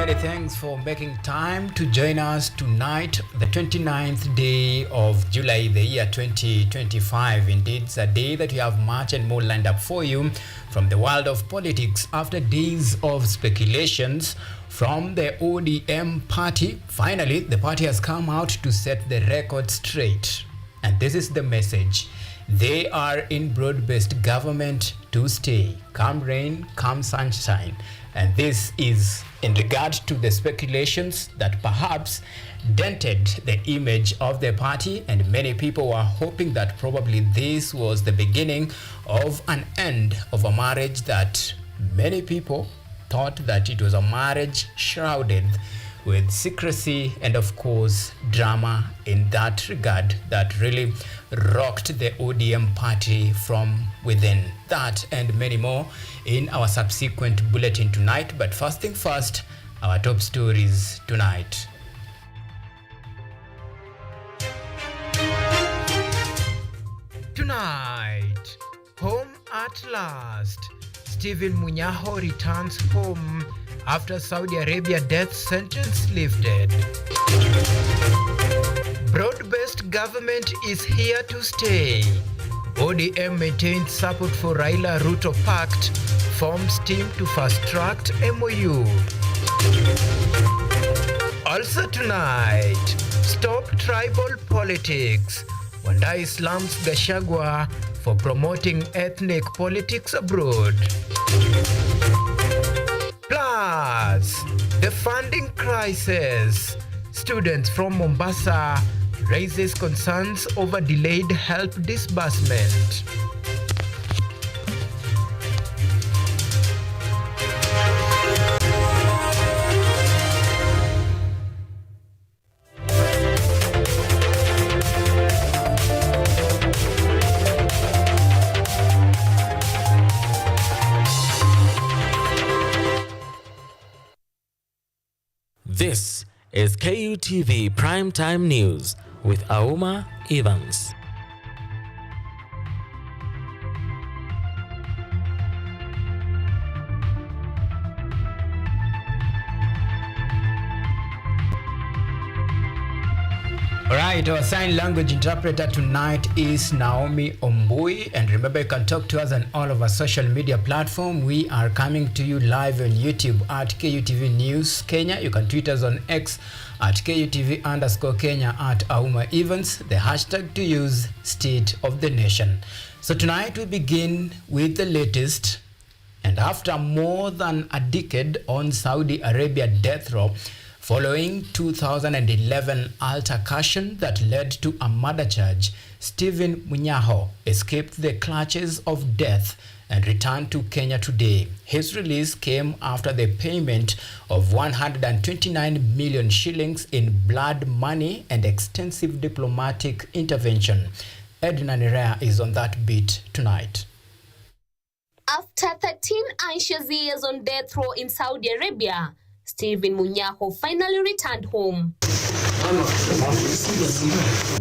Many thanks for making time to join us tonight, the 29th day of July, the year 2025. Indeed, it's a day that we have much and more lined up for you from the world of politics. After days of speculations from the ODM party, finally, the party has come out to set the record straight. And this is the message. They are in broad-based government to stay, come rain, come sunshine. And this is in regard to the speculations that perhaps dented the image of the party, and many people were hoping that probably this was the beginning of an end of a marriage that many people thought that it was a marriage shrouded with secrecy and of course drama in that regard that really rocked the ODM party from within. That and many more in our subsequent bulletin tonight. But first thing first, our top stories tonight. Tonight, home at last. Stephen Munyaho returns home after Saudi Arabia death sentence lifted. Broad-based government is here to stay. ODM maintains support for Raila Ruto Pact, forms team to fast-track MOU. Also tonight, stop tribal politics. Wandai slams Gachagua for promoting ethnic politics abroad. Plus, the funding crisis. Students from Mombasa raises concerns over delayed help disbursement. This is KUTV Primetime News with Auma Evans. Alright, our sign language interpreter tonight is Naomi Ombui, and remember you can talk to us on all of our social media platform. We are coming to you live on YouTube at KUTV News Kenya. You can tweet us on X at KUTV_Kenya at Auma Evans. The hashtag to use, State of the Nation. So tonight we begin with the latest, and after more than a decade on Saudi Arabia death row, following 2011 altercation that led to a murder charge, Stephen Munyaho escaped the clutches of death and returned to Kenya today. His release came after the payment of 129 million shillings in blood money and extensive diplomatic intervention. Edna Nerea is on that beat tonight. After 13 anxious years on death row in Saudi Arabia, Stephen Munyaho finally returned home.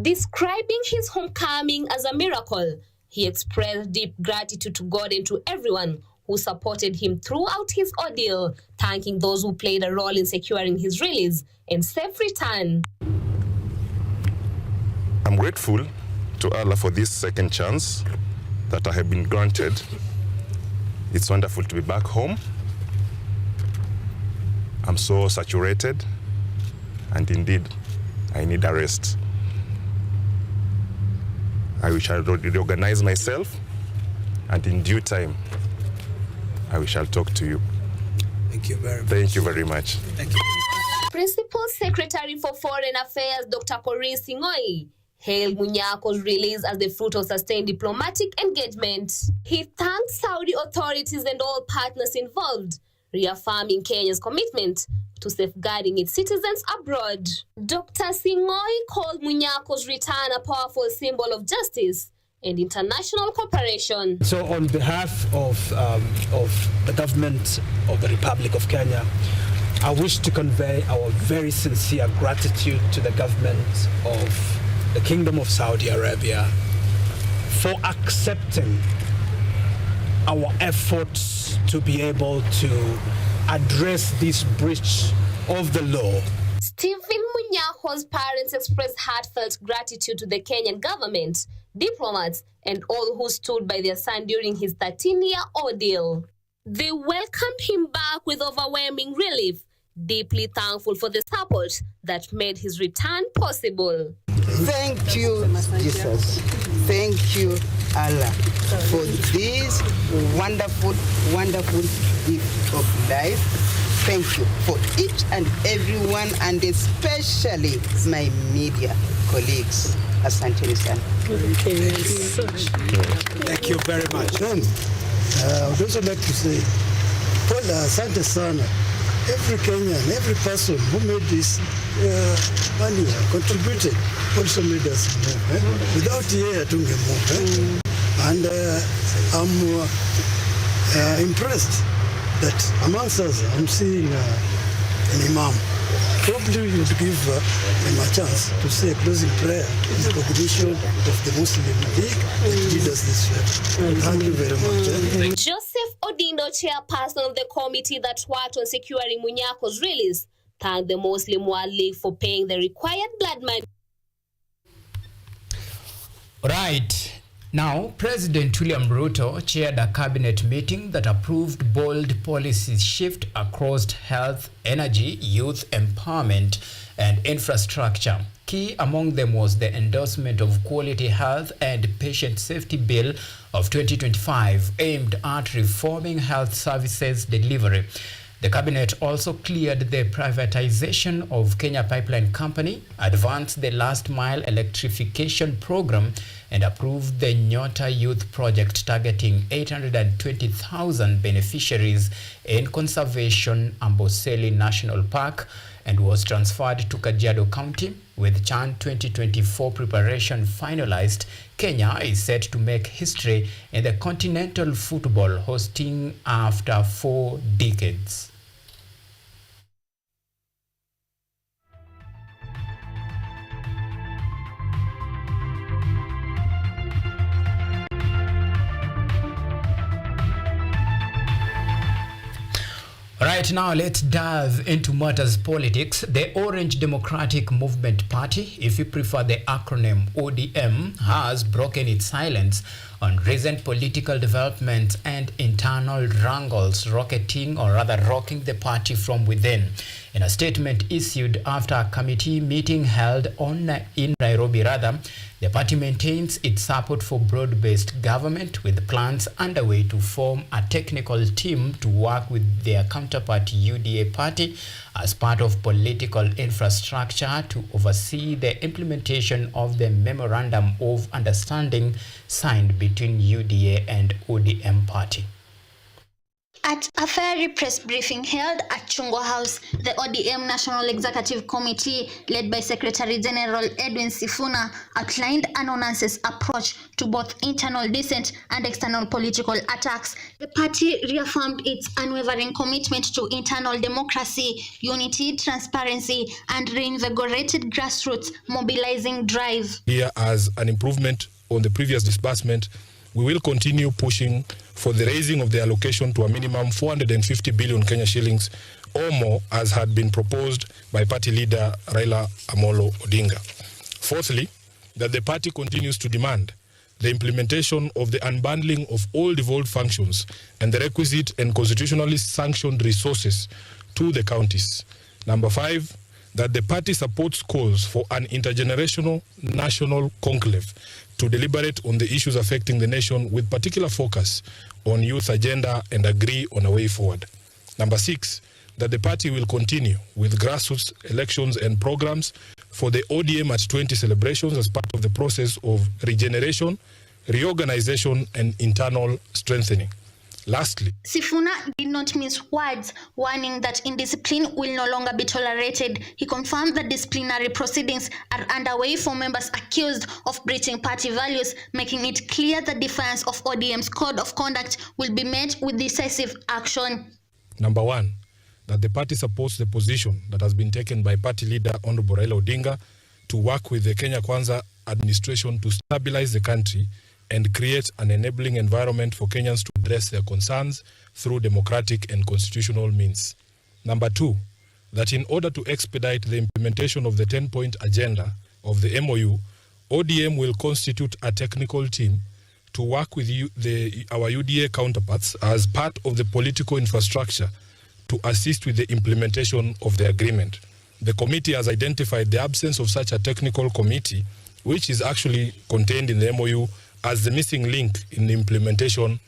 Describing his homecoming as a miracle, he expressed deep gratitude to God and to everyone who supported him throughout his ordeal, thanking those who played a role in securing his release and safe return. I'm grateful to Allah for this second chance that I have been granted. It's wonderful to be back home. I'm so saturated, and indeed, I need a rest. I shall reorganize myself, and in due time, I shall talk to you. Thank you very much. Thank you very much. Thank you. Principal Secretary for Foreign Affairs, Dr. Korir Sing'oei, hailed Munyaho's release as the fruit of sustained diplomatic engagement. He thanked Saudi authorities and all partners involved, reaffirming Kenya's commitment to safeguarding its citizens abroad. Dr. Sing'oei called Munyaho's return a powerful symbol of justice and international cooperation. So on behalf of the government of the Republic of Kenya, I wish to convey our very sincere gratitude to the government of the Kingdom of Saudi Arabia for accepting our efforts to be able to address this breach of the law. Stephen Munyaho's parents expressed heartfelt gratitude to the Kenyan government, diplomats, and all who stood by their son during his 13-year ordeal. They welcomed him back with overwhelming relief, deeply thankful for the support that made his return possible. Thank you, Jesus. Thank you, Allah, for this wonderful, wonderful gift of life. Thank you for each and everyone, and especially my media colleagues. Asante sana. Thank you very much. I would also like to say, Paula, asante sana. Every Kenyan, every person who made this money contributed also made us move. Without here, I don't move. And I'm impressed that amongst us, I'm seeing an imam. Probably we would give him a chance to say a closing prayer in recognition of the Muslim League that did us this favor. Thank you very much. Joseph Odindo, chairperson of the committee that worked on securing Munyako's release, thanked the Muslim World League for paying the required blood money. Right. Now, President William Ruto chaired a cabinet meeting that approved bold policy shift across health, energy, youth empowerment, and infrastructure. Key among them was the endorsement of Quality Health and Patient Safety Bill of 2025, aimed at reforming health services delivery. The cabinet also cleared the privatization of Kenya Pipeline Company, advanced the last mile electrification program, and approved the Nyota Youth Project targeting 820,000 beneficiaries in Conservation Amboseli National Park, and was transferred to Kajiado County. With CHAN 2024 preparation finalized, Kenya is set to make history in the continental football hosting after 4 decades. Right now, let's dive into matters politics. The Orange Democratic Movement Party, if you prefer the acronym ODM, has broken its silence on recent political developments and internal wrangles rocking the party from within. In a statement issued after a committee meeting held in Nairobi, the party maintains its support for broad-based government, with plans underway to form a technical team to work with their counterpart UDA party as part of political infrastructure to oversee the implementation of the Memorandum of Understanding signed between UDA and ODM party. At a fiery press briefing held at Chungwa House, the ODM National Executive Committee, led by Secretary General Edwin Sifuna, outlined an on-answers approach to both internal dissent and external political attacks. The party reaffirmed its unwavering commitment to internal democracy, unity, transparency, and reinvigorated grassroots mobilizing drive. Here, as an improvement on the previous disbursement, we will continue pushing for the raising of the allocation to a minimum 450 billion Kenya shillings or more, as had been proposed by party leader Raila Amolo Odinga. Fourthly, that the party continues to demand the implementation of the unbundling of all devolved functions and the requisite and constitutionally sanctioned resources to the counties. Number 5, that the party supports calls for an intergenerational national conclave to deliberate on the issues affecting the nation, with particular focus on youth agenda, and agree on a way forward. Number 6, that the party will continue with grassroots elections and programs for the ODM at 20 celebrations as part of the process of regeneration, reorganization, and internal strengthening. Lastly, Sifuna did not mince words, warning that indiscipline will no longer be tolerated. He confirmed that disciplinary proceedings are underway for members accused of breaching party values, making it clear that defiance of ODM's code of conduct will be met with decisive action. Number 1, that the party supports the position that has been taken by party leader Honorable Raila Odinga to work with the Kenya Kwanza administration to stabilize the country and create an enabling environment for Kenyans to address their concerns through democratic and constitutional means. Number 2, that in order to expedite the implementation of the 10-point agenda of the MOU, ODM will constitute a technical team to work with our UDA counterparts as part of the political infrastructure to assist with the implementation of the agreement. The committee has identified the absence of such a technical committee, which is actually contained in the MOU, as the missing link in the implementation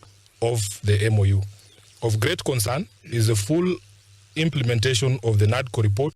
of the MOU. Of great concern is the full implementation of the NADCO report,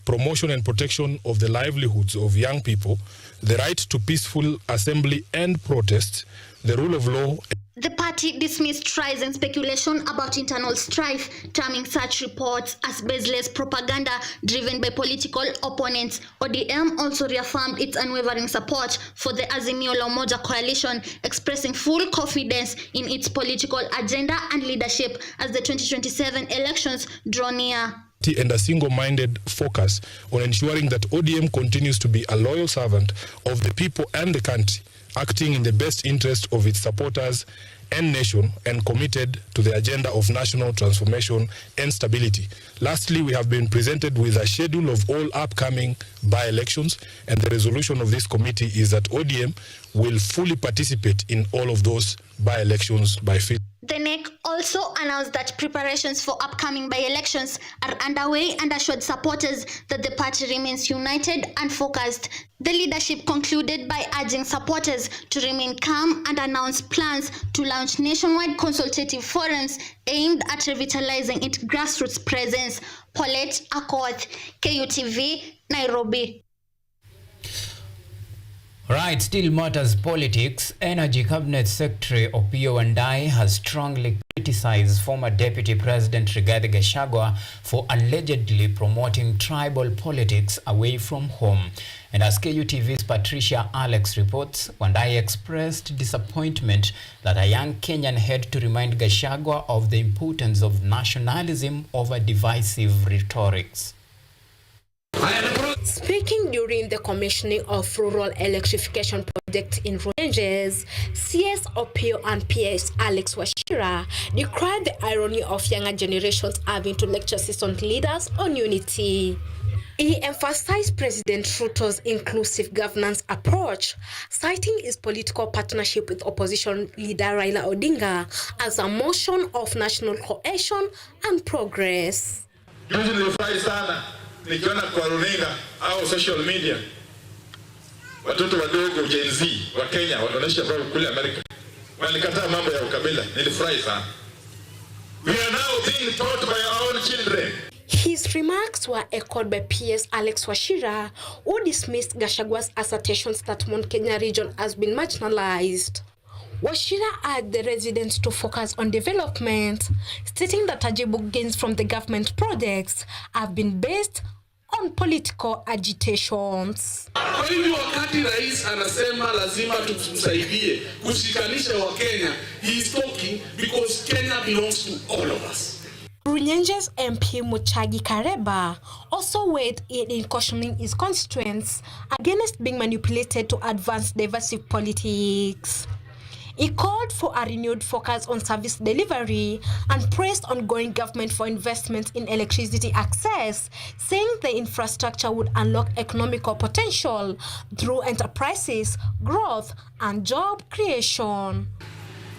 promotion and protection of the livelihoods of young people, the right to peaceful assembly and protest, the rule of law. The party dismissed tries and speculation about internal strife, terming such reports as baseless propaganda driven by political opponents. ODM also reaffirmed its unwavering support for the Azimio la Umoja coalition, expressing full confidence in its political agenda and leadership as the 2027 elections draw near. And a single-minded focus on ensuring that ODM continues to be a loyal servant of the people and the country, acting in the best interest of its supporters and nation, and committed to the agenda of national transformation and stability. Lastly, we have been presented with a schedule of all upcoming by-elections, and the resolution of this committee is that ODM will fully participate in all of those by-elections by faith. The NEC also announced that preparations for upcoming by-elections are underway and assured supporters that the party remains united and focused. The leadership concluded by urging supporters to remain calm and announce plans to launch nationwide consultative forums aimed at revitalizing its grassroots presence. Paulette Akoth, KUTV, Nairobi. Right, still matters politics. Energy Cabinet Secretary Opiyo Wandayi has strongly criticized former Deputy President Rigathi Gachagua for allegedly promoting tribal politics away from home. And as KUTV's Patricia Alex reports, Wandayi expressed disappointment that a young Kenyan had to remind Gachagua of the importance of nationalism over divisive rhetorics. Speaking during the commissioning of rural electrification project in ranges, CS Opiyo and PS Alex Wachira decried the irony of younger generations having to lecture seasoned leaders on unity. He emphasized President Ruto's inclusive governance approach, citing his political partnership with opposition leader Raila Odinga as a motion of national cohesion and progress. Nikiona kwa runinga au social media watoto wadogo Gen Z wa Kenya wanaonyesha bado kule Amerika walikataa mambo ya ukabila. Nilifurahi sana. We are now being taught by our own children. His remarks were echoed by PS Alex Wachira, who dismissed Gachagua's assertions that Mount Kenya region has been marginalized. Wachira urged the residents to focus on development, stating that tangible gains from the government projects have been based on political agitations. Kwa hivyo wakati rais anasema lazima tumsaidie kushikanisha wa Kenya, he is talking because Kenya belongs to all of us. Runyenje's MP Muchagi Kareba also weighed in cautioning his constituents against being manipulated to advance divisive politics. He called for a renewed focus on service delivery and praised ongoing government for investment in electricity access, saying the infrastructure would unlock economical potential through enterprises, growth, and job creation.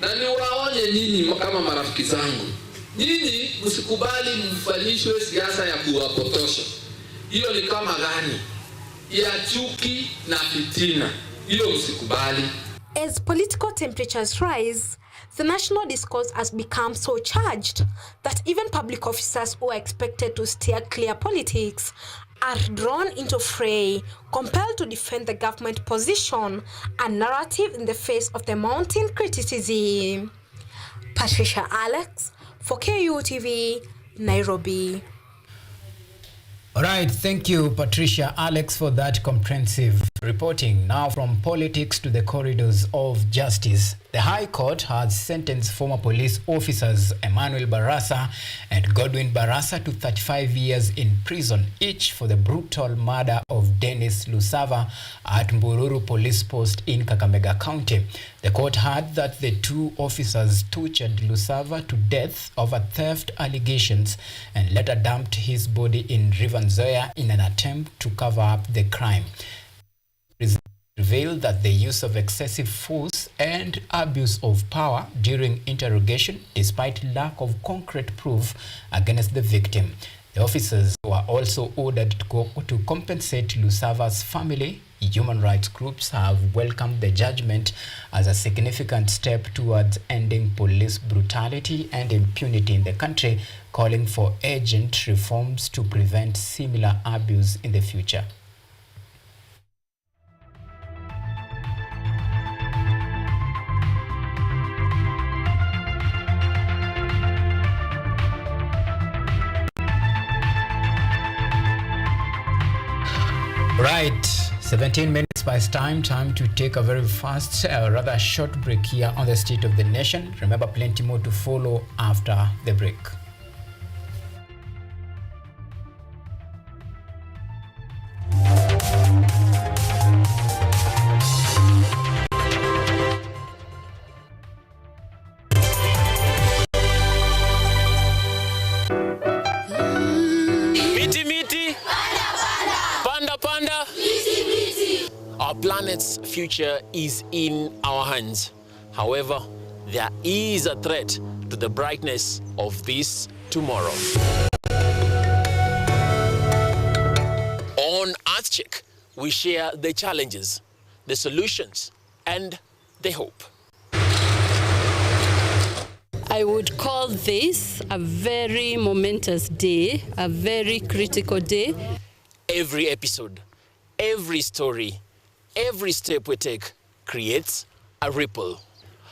Na niwaonye nyinyi kama marafiki zangu, nyinyi msikubali mfanyishwe siasa ya kuwapotosha. Hiyo ni kama gani? Ya chuki na fitina. Hiyo msikubali. As political temperatures rise, the national discourse has become so charged that even public officers who are expected to steer clear politics are drawn into fray, compelled to defend the government position and narrative in the face of the mounting criticism. Patricia Alex for KUTV, Nairobi. All right, thank you, Patricia Alex, for that comprehensive Reporting now from politics to the corridors of justice. The High Court has sentenced former police officers Emmanuel Barasa and Godwin Barasa to 35 years in prison, each for the brutal murder of Dennis Lusava at Mbururu Police Post in Kakamega County. The court heard that the two officers tortured Lusava to death over theft allegations and later dumped his body in River Nzoia in an attempt to cover up the crime. Revealed that the use of excessive force and abuse of power during interrogation, despite lack of concrete proof against the victim. The officers were also ordered to compensate Lusava's family. Human rights groups have welcomed the judgment as a significant step towards ending police brutality and impunity in the country, calling for urgent reforms to prevent similar abuse in the future. Right, 17 minutes past time to take a very fast, rather short break here on the State of the Nation. Remember, plenty more to follow after the break. Our planet's future is in our hands. However, there is a threat to the brightness of this tomorrow. On EarthCheck, we share the challenges, the solutions, and the hope. I would call this a very momentous day, a very critical day. Every episode, every story, every step we take creates a ripple.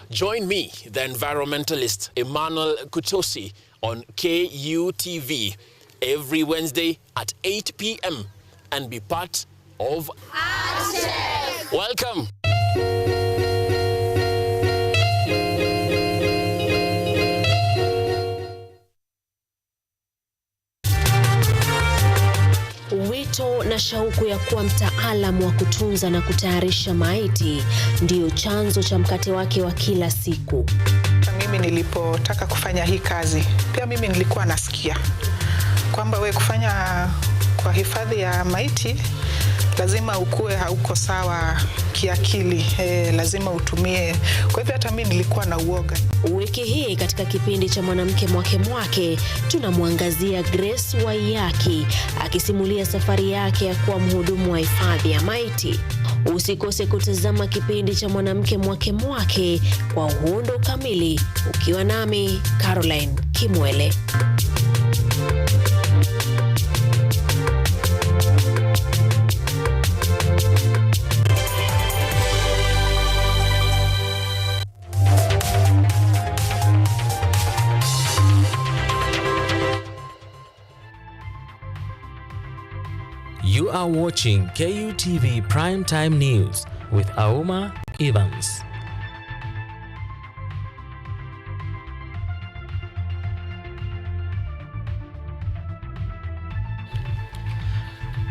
Join me, the environmentalist Emmanuel Kutosi, on KUTV every Wednesday at 8 p.m. and be part of EarthCheck. Welcome. Wito na shauku ya kuwa mtaalamu wa kutunza na kutayarisha maiti ndiyo chanzo cha mkate wake wa kila siku. Mimi nilipotaka kufanya hii kazi, pia mimi nilikuwa nasikia kwamba we kufanya kwa hifadhi ya maiti lazima ukue hauko sawa kiakili, lazima utumie. Kwa hivyo hata mimi nilikuwa na uoga. Wiki hii katika kipindi cha Mwanamke Mwake tunamwangazia Grace Waiyaki akisimulia safari yake ya kuwa mhudumu wa hifadhi ya maiti. Usikose kutazama kipindi cha Mwanamke Mwake kwa uhondo kamili ukiwa nami Caroline Kimwele. You are watching KUTV Primetime News with Auma Evans.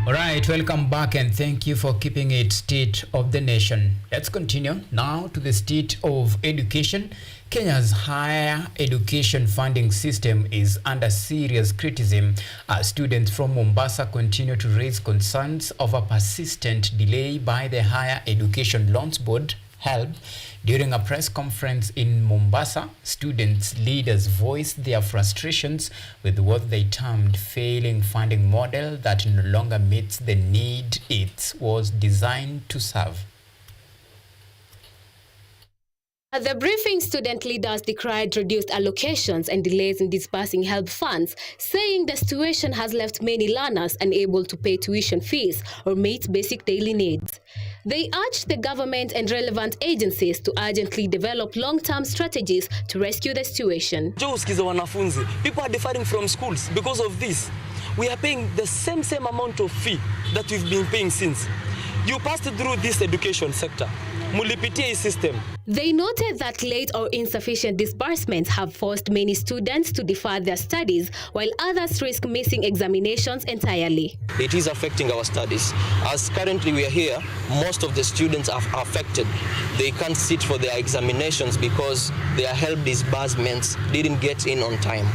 All right, welcome back and thank you for keeping it State of the Nation. Let's continue now to the state of education. Kenya's higher education funding system is under serious criticism as students from Mombasa continue to raise concerns over persistent delay by the Higher Education Loans Board, HELB. During a press conference in Mombasa, students' leaders voiced their frustrations with what they termed failing funding model that no longer meets the need it was designed to serve. At the briefing, student leaders decried reduced allocations and delays in disbursing HELB funds, saying the situation has left many learners unable to pay tuition fees or meet basic daily needs. They urged the government and relevant agencies to urgently develop long-term strategies to rescue the situation. People are deferring from schools because of this. We are paying the same amount of fee that we've been paying since. You passed through this education sector. Mulipitia hii system. They noted that late or insufficient disbursements have forced many students to defer their studies, while others risk missing examinations entirely. It is affecting our studies. As currently we are here, most of the students are affected. They can't sit for their examinations because their help disbursements didn't get in on time.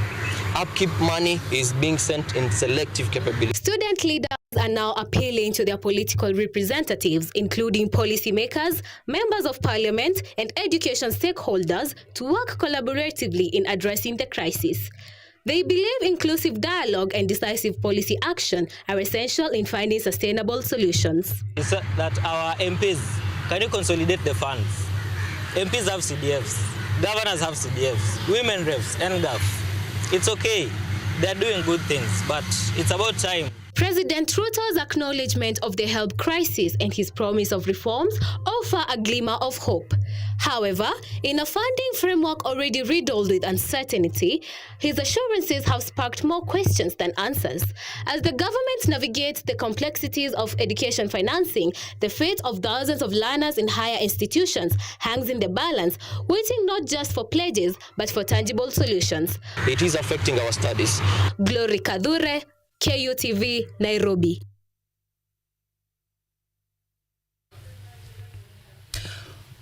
Upkeep money is being sent in selective capability. Student leaders are now appealing to their political representatives, including policymakers, members of parliament, and education stakeholders, to work collaboratively in addressing the crisis. They believe inclusive dialogue and decisive policy action are essential in finding sustainable solutions. It's that our MPs, can you consolidate the funds? MPs have CDFs, governors have CDFs, women reps, NGAF. It's okay, they're doing good things, but it's about time. President Ruto's acknowledgement of the health crisis and his promise of reforms offer a glimmer of hope. However, in a funding framework already riddled with uncertainty, his assurances have sparked more questions than answers. As the government navigates the complexities of education financing, the fate of thousands of learners in higher institutions hangs in the balance, waiting not just for pledges, but for tangible solutions. It is affecting our studies. Glory Kadure, KUTV, Nairobi.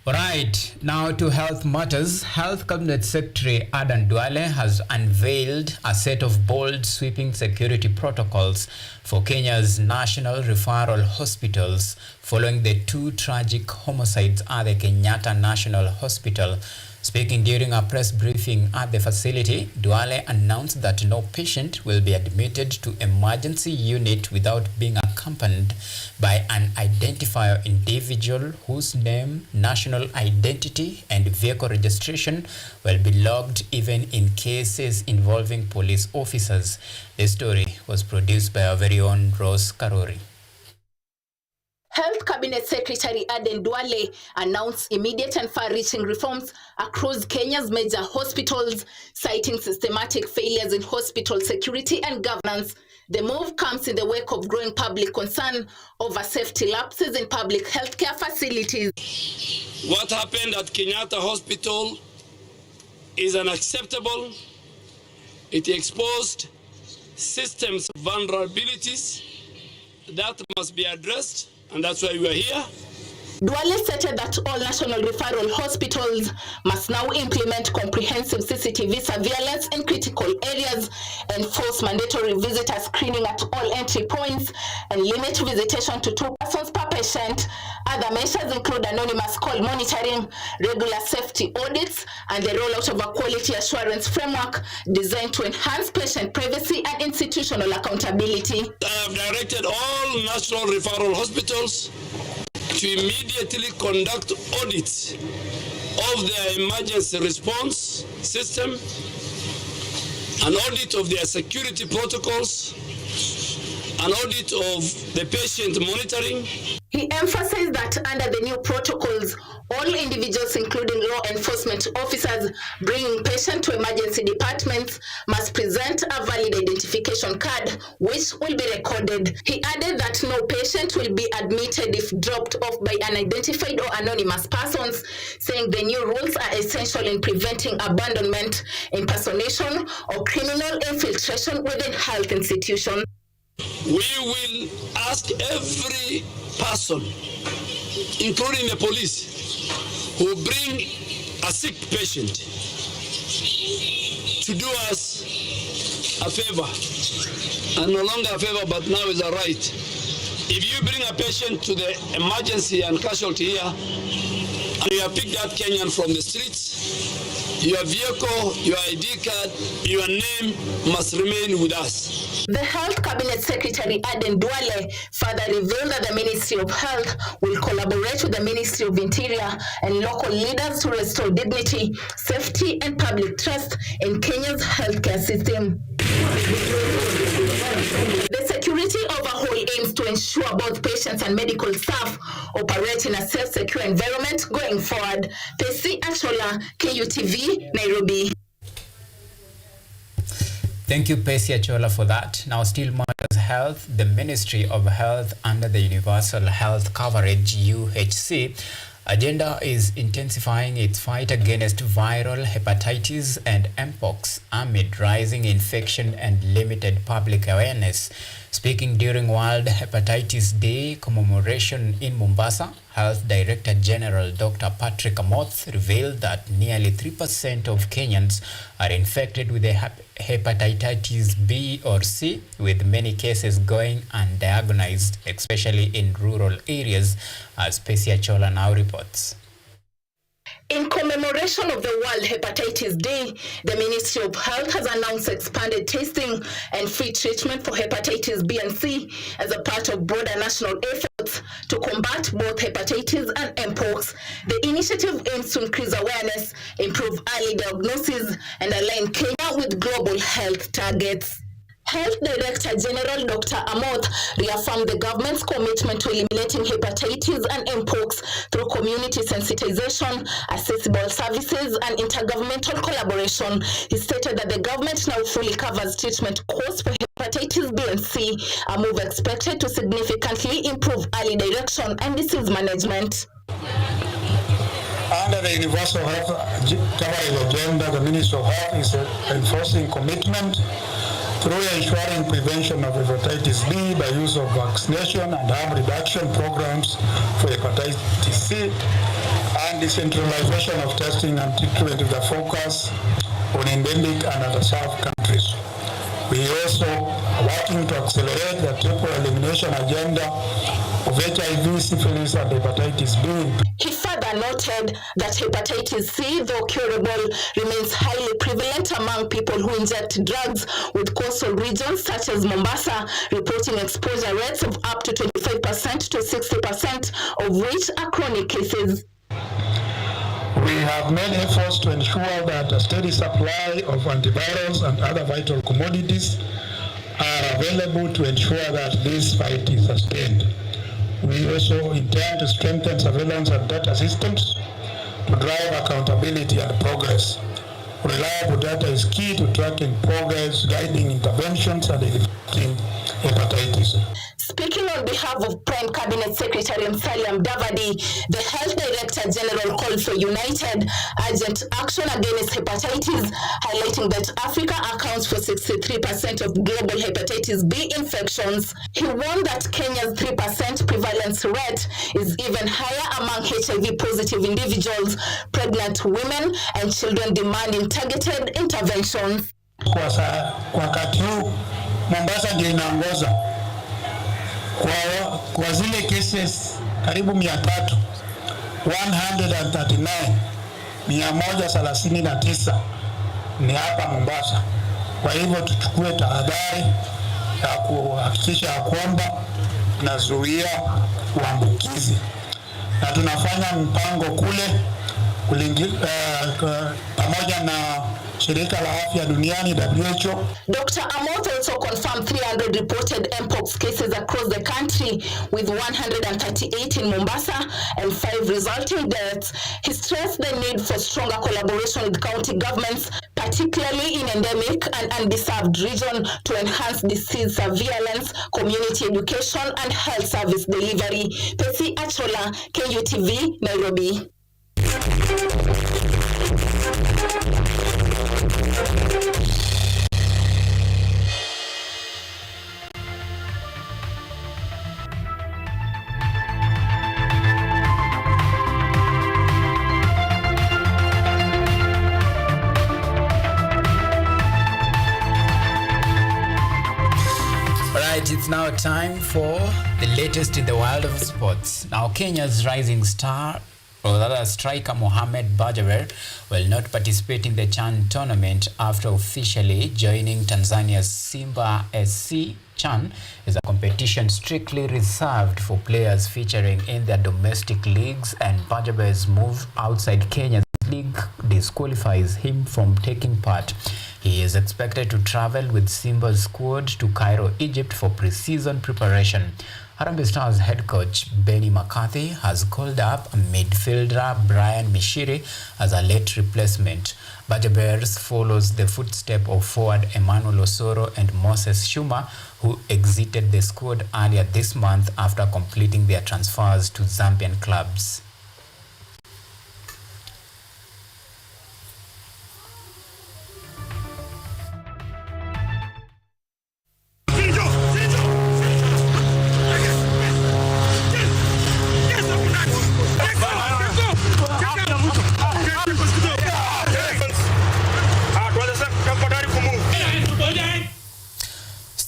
Right, now to health matters. Health Cabinet Secretary Adan Duale has unveiled a set of bold, sweeping security protocols for Kenya's national referral hospitals following the two tragic homicides at the Kenyatta National Hospital. Speaking during a press briefing at the facility, Duale announced that no patient will be admitted to emergency unit without being accompanied by an identifier individual whose name, national identity, and vehicle registration will be logged even in cases involving police officers. The story was produced by our very own Rose Karori. Health Cabinet Secretary Aden Duale announced immediate and far-reaching reforms across Kenya's major hospitals, citing systematic failures in hospital security and governance. The move comes in the wake of growing public concern over safety lapses in public healthcare facilities. What happened at Kenyatta Hospital is unacceptable. It exposed systems vulnerabilities that must be addressed. And that's why we are here. Duale stated that all national referral hospitals must now implement comprehensive CCTV surveillance in critical areas, enforce mandatory visitor screening at all entry points, and limit visitation to 2 persons per patient. Other measures include anonymous call monitoring, regular safety audits, and the rollout of a quality assurance framework designed to enhance patient privacy and institutional accountability. I have directed all national referral hospitals to immediately conduct audits of their emergency response system, an audit of their security protocols, an audit of the patient monitoring. He emphasized that under the new protocols, all individuals, including law enforcement officers, bringing patients to emergency departments must present a valid identification card, which will be recorded. He added that no patient will be admitted if dropped off by unidentified or anonymous persons, saying the new rules are essential in preventing abandonment, impersonation, or criminal infiltration within health institutions. We will ask every person, including the police, who bring a sick patient to do us a favor, and no longer a favor, but now is a right. If you bring a patient to the emergency and casualty here, and you have picked that Kenyan from the streets, your vehicle, your ID card, your name must remain with us. The Health Cabinet Secretary Aden Duale further revealed that the Ministry of Health will collaborate with the Ministry of Interior and local leaders to restore dignity, safety, and public trust in Kenya's healthcare system. The security overhaul aims to ensure both patients and medical staff operate in a safe, secure environment going forward. Pesi Achola, KUTV, Nairobi. Thank you, Pesi Achola, for that. Now, still more. As Health, the Ministry of Health under the Universal Health Coverage (UHC) agenda is intensifying its fight against viral hepatitis and mpox amid rising infection and limited public awareness. Speaking during World Hepatitis Day commemoration in Mombasa, Health Director General Dr. Patrick Amoth revealed that nearly 3% of Kenyans are infected with hepatitis B or C, with many cases going undiagnosed, especially in rural areas, as Pesia Chola now reports. In commemoration of the World Hepatitis Day, the Ministry of Health has announced expanded testing and free treatment for hepatitis B and C as a part of broader national efforts to combat both hepatitis and mpox. The initiative aims to increase awareness, improve early diagnosis, and align Kenya with global health targets. Health Director General Dr. Amoth reaffirmed the government's commitment to eliminating hepatitis and mpox through community sensitization, accessible services, and intergovernmental collaboration. He stated that the government now fully covers treatment costs for hepatitis B and C, a move expected to significantly improve early detection and disease management. Under the Universal Health Coverage Agenda, the Ministry of Health is enforcing commitment through ensuring prevention of hepatitis B by use of vaccination and harm reduction programs for hepatitis C, and decentralization of testing and treatment with a focus on endemic and underserved countries. We also are working to accelerate the triple elimination agenda of HIV, syphilis, and hepatitis B. He further noted that hepatitis C, though curable, remains highly prevalent among people who inject drugs, with coastal regions such as Mombasa reporting exposure rates of up to 25% to 60%, of which are chronic cases. We have made efforts to ensure that a steady supply of antivirals and other vital commodities are available to ensure that this fight is sustained. We also intend to strengthen surveillance and data systems to drive accountability and progress. Reliable data is key to tracking progress, guiding interventions, and eliminating hepatitis. Speaking on behalf of Prime Cabinet Secretary Musalia Mudavadi, the Health Director General called for united, urgent action against hepatitis, highlighting that Africa accounts for 63% of global hepatitis B infections. He warned that Kenya's 3% prevalence rate is even higher among HIV-positive individuals, pregnant women, and children demanding targeted interventions. Kwa wakati huu Mombasa ndio inaongoza kwa zile cases karibu 300, 139 ni hapa Mombasa. Kwa hivyo tuchukue tahadhari ya kuhakikisha kwamba tunazuia uambukizi, na tunafanya mpango kule pamoja na Shirika la Afya Duniani WHO. Dr. Amoth also confirmed 300 reported mpox cases across the country, with 138 in Mombasa and 5 resulting deaths. He stressed the need for stronger collaboration with county governments, particularly in endemic and undeserved regions, to enhance disease surveillance, community education, and health service delivery. Pesia Chola, Kutv, Nairobi. It's now time for the latest in the world of sports. Now, Kenya's rising star, or rather striker Mohamed Bajaber, will not participate in the CHAN tournament after officially joining Tanzania's Simba SC. CHAN is a competition strictly reserved for players featuring in their domestic leagues, and Bajaber's move outside Kenya's league disqualifies him from taking part. He is expected to travel with Simba's squad to Cairo, Egypt for pre-season preparation. Harambee Stars head coach Benny McCarthy has called up midfielder Brian Mishiri as a late replacement. Badger Bears follows the footsteps of forward Emmanuel Osoro and Moses Shuma, who exited the squad earlier this month after completing their transfers to Zambian clubs.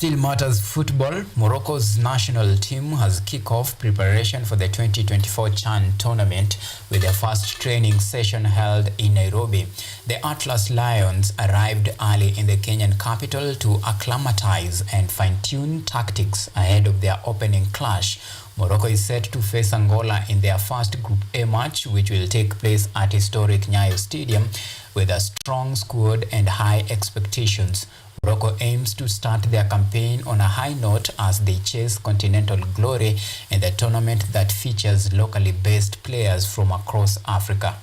Still matters football. Morocco's national team has kicked off preparation for the 2024 CHAN tournament with their first training session held in Nairobi. The Atlas Lions arrived early in the Kenyan capital to acclimatize and fine-tune tactics ahead of their opening clash. Morocco is set to face Angola in their first Group A match, which will take place at historic Nyayo Stadium with a strong squad and high expectations. Morocco aims to start their campaign on a high note as they chase continental glory in the tournament that features locally based players from across Africa.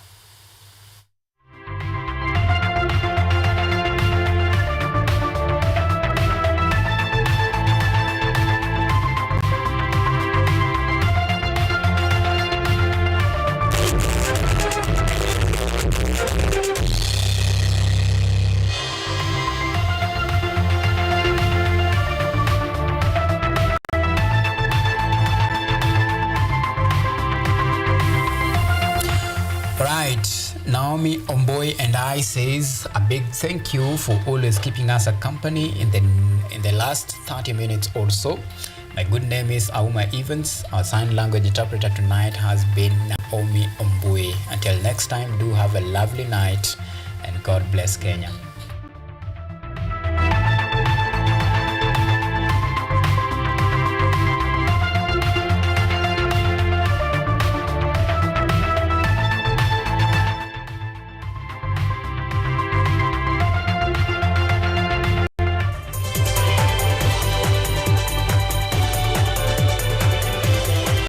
Naomi Omboy and I says a big thank you for always keeping us a company in the last 30 minutes or so. My good name is Auma Evans. Our sign language interpreter tonight has been Naomi Omboy. Until next time, do have a lovely night and God bless Kenya.